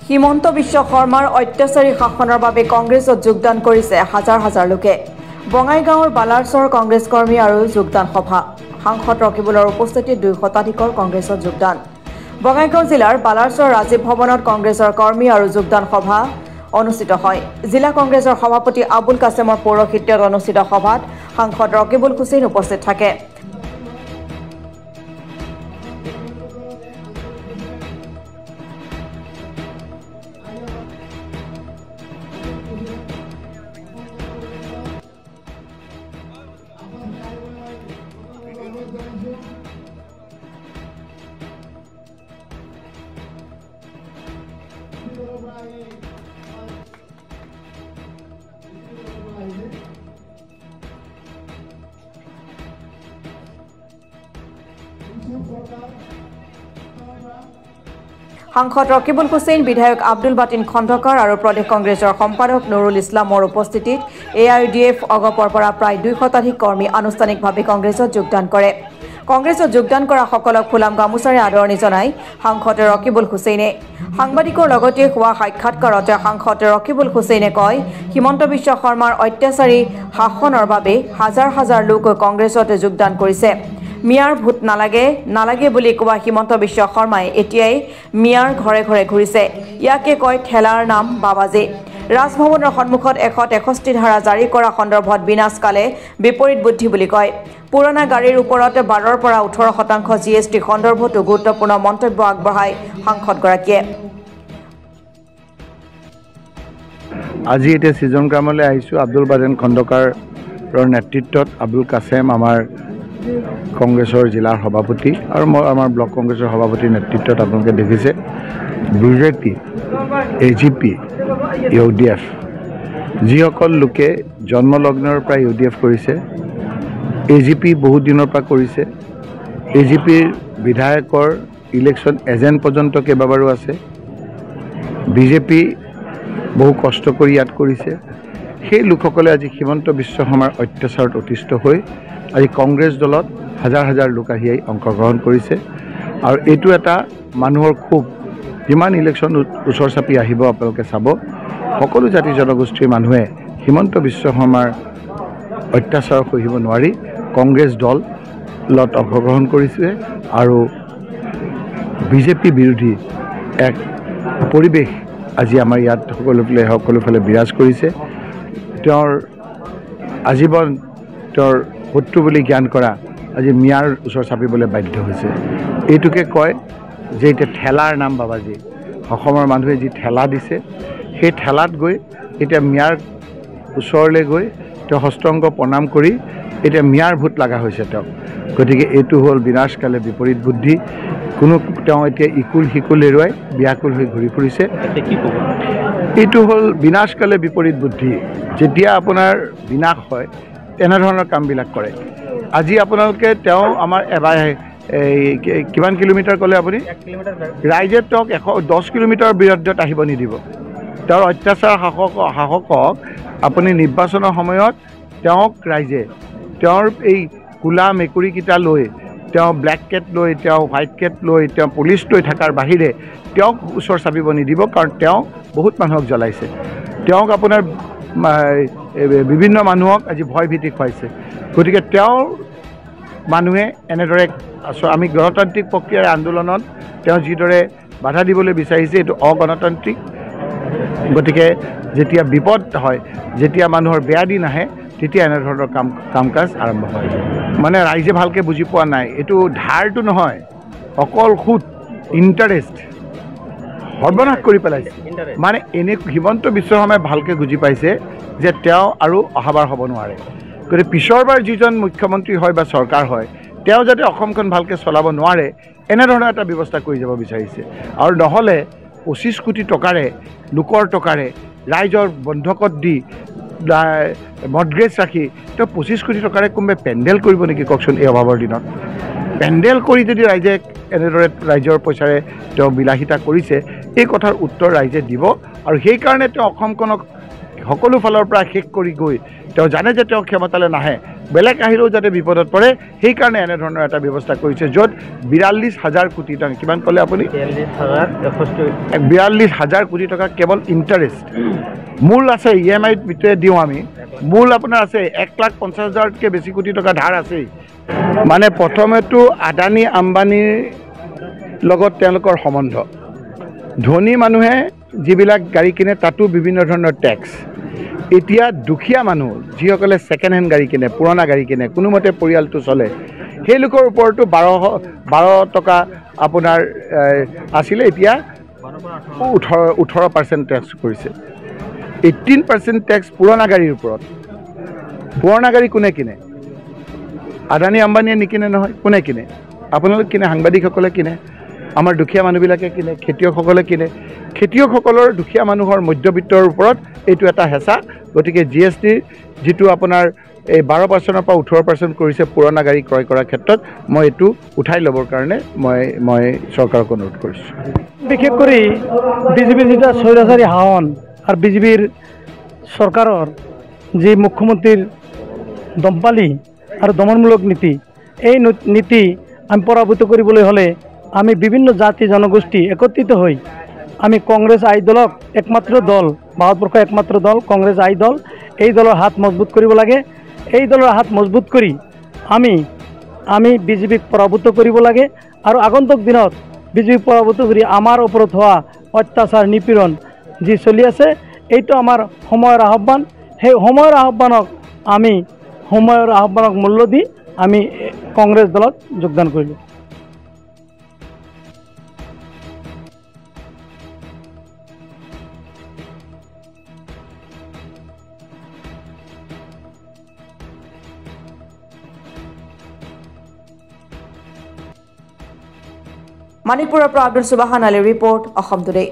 হিমন্ত বিশ্ব শৰ্মাৰ অত্যাচাৰী শাসনৰ বাবে কংগ্ৰেছত যোগদান কৰিছে হাজাৰ হাজাৰ লোকে। বঙাইগাঁৱৰ বালাৰছৰ কংগ্ৰেছ কৰ্মী আৰু যোগদান সভা। সাংসদ ৰকিবুলৰ উপস্থিতিত 200 শতাধিকৰ কংগ্ৰেছত যোগদান। বঙাইগাঁও জিলাৰ বালাৰছৰ ৰাজীৱ ভৱনত কংগ্ৰেছৰ কৰ্মী আৰু যোগদান সভা অনুষ্ঠিত হয়। জিলা কংগ্ৰেছৰ সভাপতি আবুল কাছেমৰ পৌৰহিত্যত অনুষ্ঠিত সভাত সাংসদ ৰকিবুল হুছেইন উপস্থিত থাকে। সাংসদ ৰকিবুল হুছেইন, বিধায়ক আব্দুল বাতিন খণ্ডকাৰ আৰু প্ৰদেশ কংগ্ৰেছৰ সম্পাদক নুৰুল ইছলামৰ উপস্থিতিত AIUDF অগপৰ পৰা প্ৰায় 200 শতাধিক কৰ্মী আনুষ্ঠানিকভাৱে কংগ্ৰেছত যোগদান কৰে। কংগ্ৰেছত যোগদান কৰা সকলক ফুলাম গামোচাৰে আদৰণি জনাই সাংসদ ৰকিবুল হুছেইনে। সাংবাদিকৰ লগতে হোৱা সাক্ষাৎকাৰতে সাংসদ ৰকিবুল হুছেইনে কয়, হিমন্ত বিশ্ব শৰ্মাৰ অত্যাচাৰী শাসনৰ বাবে হাজাৰ হাজাৰ লোক কংগ্ৰেছত যোগদান কৰিছে। মিয়াৰ ভোট নালাগে বুলি কোৱা হিমন্ত বিশ্ব শৰ্মাই এতিয়াই মিয়াৰ ঘৰে ঘৰে ঘূৰিছে। ইয়াকে কয় ঠেলাৰ নাম বাবাজী। ৰাজভৱনৰ সন্মুখত 163 ধাৰা জাৰি কৰা সন্দৰ্ভত বিনাশকালে বিপৰীত বুদ্ধি বুলি কয়। পুৰণা গাড়ীৰ ওপৰত 12 পৰা 18% GST সন্দৰ্ভতো গুৰুত্বপূৰ্ণ মন্তব্য আগবঢ়ায় সাংসদগৰাকীয়ে। আজি এতিয়া সিজন গ্ৰামলৈ আহিছোঁ। আব্দুল বাতিন খণ্ডকাৰৰ নেতৃত্বত আবুল কাছেম আমাৰ কংগ্ৰেছৰ জিলাৰ সভাপতি আৰু মই আমাৰ ব্লক কংগ্ৰেছৰ সভাপতিৰ নেতৃত্বত আপোনালোকে দেখিছে BJP, AGP, UDF যিসকল লোকে জন্মলগ্নৰ পৰা UDF কৰিছে, AGP বহুত দিনৰ পৰা কৰিছে, AGPৰ বিধায়কৰ ইলেকশ্যন এজেণ্ট পৰ্যন্ত কেইবাবাৰো আছে, BJP বহু কষ্ট কৰি ইয়াত কৰিছে। সেই লোকসকলে আজি হিমন্ত বিশ্ব শৰ্মাৰ অত্যাচাৰত অতিষ্ঠ হৈ আজি কংগ্ৰেছ দলত হাজাৰ হাজাৰ লোক আহি অংশগ্ৰহণ কৰিছে। আৰু এইটো এটা মানুহৰ খুব যিমান ইলেকশ্যন ওচৰ চাপি আহিব আপোনালোকে চাব, সকলো জাতি জনগোষ্ঠীৰ মানুহে হিমন্ত বিশ্ব শৰ্মাৰ অত্যাচাৰ সহিব নোৱাৰি কংগ্ৰেছ দলত অংশগ্ৰহণ কৰিছে আৰু BJP বিৰোধী এক পৰিৱেশ আজি আমাৰ ইয়াত সকলোফালে বিৰাজ কৰিছে। তেওঁৰ আজীৱন তেওঁৰ শত্ৰু বুলি জ্ঞান কৰা আজি মিয়াৰ ওচৰ চাপিবলৈ বাধ্য হৈছে। এইটোকে কয় যে এতিয়া ঠেলাৰ নাম বাবাজী। অসমৰ মানুহে যি ঠেলা দিছে সেই ঠেলাত গৈ এতিয়া মিয়াৰ ওচৰলৈ গৈ তেওঁ হস্তাংগ প্ৰণাম কৰি এতিয়া মিয়াৰ ভোট লগা হৈছে তেওঁক। গতিকে এইটো হ'ল বিনাশকালে বিপৰীত বুদ্ধি। তেওঁ এতিয়া ইকুল সিকুল এৰুৱাই বিয়াকুল হৈ ঘূৰি ফুৰিছে। এইটো হ'ল বিনাশকালে বিপৰীত বুদ্ধি। যেতিয়া আপোনাৰ বিনাশ হয় এনেধৰণৰ কামবিলাক কৰে। আজি আপোনালোকে তেওঁ আমাৰ এবাৰ কিমান কিলোমিটাৰ ক'লে আপুনি? ৰাইজে তেওঁক 110 কিলোমিটাৰ বিৰুদ্ধত আহিব নিদিব। তেওঁৰ অত্যাচাৰ শাসকক আপুনি নিৰ্বাচনৰ সময়ত তেওঁক ৰাইজে তেওঁৰ এই কোলা মেকুৰীকেইটা লৈ, তেওঁ ব্লেক কেট লৈ, তেওঁ হোৱাইট কেট লৈ, তেওঁ পুলিচ লৈ থকাৰ বাহিৰে তেওঁক ওচৰ চাপিব নিদিব। কাৰণ তেওঁ বহুত মানুহক জ্বলাইছে। তেওঁক আপোনাৰ বিভিন্ন মানুহক আজি ভয় ভীতি খুৱাইছে। গতিকে তেওঁৰ মানুহে এনেদৰে আমি গণতান্ত্ৰিক প্ৰক্ৰিয়াৰ আন্দোলনত তেওঁ যিদৰে বাধা দিবলৈ বিচাৰিছে এইটো অগণতান্ত্ৰিক। গতিকে যেতিয়া বিপদ হয়, যেতিয়া মানুহৰ বেয়া দিন আহে তেতিয়া এনেধৰণৰ কাম কাজ আৰম্ভ হয়। মানে ৰাইজে ভালকৈ বুজি পোৱা নাই, এইটো ধাৰটো নহয়, অকল সুদ, ইণ্টাৰেষ্ট সৰ্বনাশ কৰি পেলাইছে। মানে এনে হিমন্ত বিশ্ব শৰ্মাই ভালকৈ বুজি পাইছে যে তেওঁ আৰু অহাবাৰ হ'ব নোৱাৰে। গতিকে পিছৰবাৰ যিজন মুখ্যমন্ত্ৰী হয় বা চৰকাৰ হয় তেওঁ যাতে অসমখন ভালকৈ চলাব নোৱাৰে এনেধৰণৰ এটা ব্যৱস্থা কৰি যাব বিচাৰিছে। আৰু নহ'লে 25 কোটি টকাৰে, লোকৰ টকাৰে, ৰাইজৰ বন্ধকত দি মডগ্ৰেজ ৰাখি তেওঁ 25 কোটি টকাৰে কোনোবাই পেণ্ডেল কৰিব নেকি কওকচোন? এই অভাৱৰ দিনত পেণ্ডেল কৰি যদি ৰাইজে এনেদৰে ৰাইজৰ পইচাৰে তেওঁ বিলাসিতা কৰিছে, এই কথাৰ উত্তৰ ৰাইজে দিব। আৰু সেইকাৰণে তেওঁ অসমখনক সকলো ফালৰ পৰা শেষ কৰি গৈ তেওঁ জানে যে তেওঁ ক্ষমতালৈ নাহে, বেলেগ আহিলেও যাতে বিপদত পৰে, সেইকাৰণে এনেধৰণৰ এটা ব্যৱস্থা কৰিছে য'ত 42,000 কোটি টকা, কিমান ক'লে আপুনি? 42,000 কোটি টকা কেৱল ইণ্টাৰেষ্ট। মূল আছে EMIত ভিতৰে দিওঁ আমি, মূল আপোনাৰ আছে 1,50,000তকৈ বেছি কোটি টকা ধাৰ আছেই। মানে প্ৰথমেতো আদানী আম্বানীৰ লগত তেওঁলোকৰ সম্বন্ধ। ধনী মানুহে যিবিলাক গাড়ী কিনে তাতো বিভিন্ন ধৰণৰ টেক্স। এতিয়া দুখীয়া মানুহ যিসকলে ছেকেণ্ড হেণ্ড গাড়ী কিনে, পুৰণা গাড়ী কিনে, কোনোমতে পৰিয়ালটো চলে, সেই লোকৰ ওপৰতো 12 টকা আপোনাৰ আছিলে, এতিয়া 18% টেক্স কৰিছে। 18% টেক্স পুৰণা গাড়ীৰ ওপৰত। পুৰণা গাড়ী কোনে কিনে? আদানী আম্বানীয়ে নিকিনে নহয়, কোনে কিনে? আপোনালোক কিনে, সাংবাদিকসকলে কিনে, আমাৰ দুখীয়া মানুহবিলাকে কিনে, খেতিয়কসকলে কিনে। খেতিয়কসকলৰ, দুখীয়া মানুহৰ, মধ্যবিত্তৰ ওপৰত এইটো এটা হেঁচা। গতিকে GST যিটো আপোনাৰ এই 12%ৰ পৰা 18% কৰিছে পুৰণা গাড়ী ক্ৰয় কৰাৰ ক্ষেত্ৰত, মই এইটো উঠাই ল'বৰ কাৰণে মই চৰকাৰক অনুৰোধ কৰিছোঁ। বিশেষ কৰি বিজেপিৰ যেটা স্বৈৰাচাৰী শাসন আৰু বিজেপিৰ চৰকাৰৰ যি মুখ্যমন্ত্ৰীৰ দমপালি আৰু দমনমূলক নীতি, এই নীতি আমি পৰাভূত কৰিবলৈ হ'লে আমি বিভিন্ন জাতি জনগোষ্ঠী একত্ৰিত হৈ আমি কংগ্ৰেছ আই দলক একমাত্ৰ দল, ভাৰতবৰ্ষৰ একমাত্ৰ দল কংগ্ৰেছ আই দল, এই দলৰ হাত মজবুত কৰিব লাগে। এই দলৰ হাত মজবুত কৰি আমি বিজেপিক পৰাভূত কৰিব লাগে আৰু আগন্তুক দিনত বিজেপিক পৰাভূত কৰি আমাৰ ওপৰত হোৱা অত্যাচাৰ নিপীড়ন যি চলি আছে, এইটো আমাৰ সময়ৰ আহ্বান। সেই সময়ৰ আহ্বানক মূল্য দি আমি কংগ্ৰেছ দলত যোগদান কৰিলোঁ। মণিপুৰৰ পৰা আব্দুল সুবাহান আলীৰ ৰিপৰ্ট, অসম টুডে।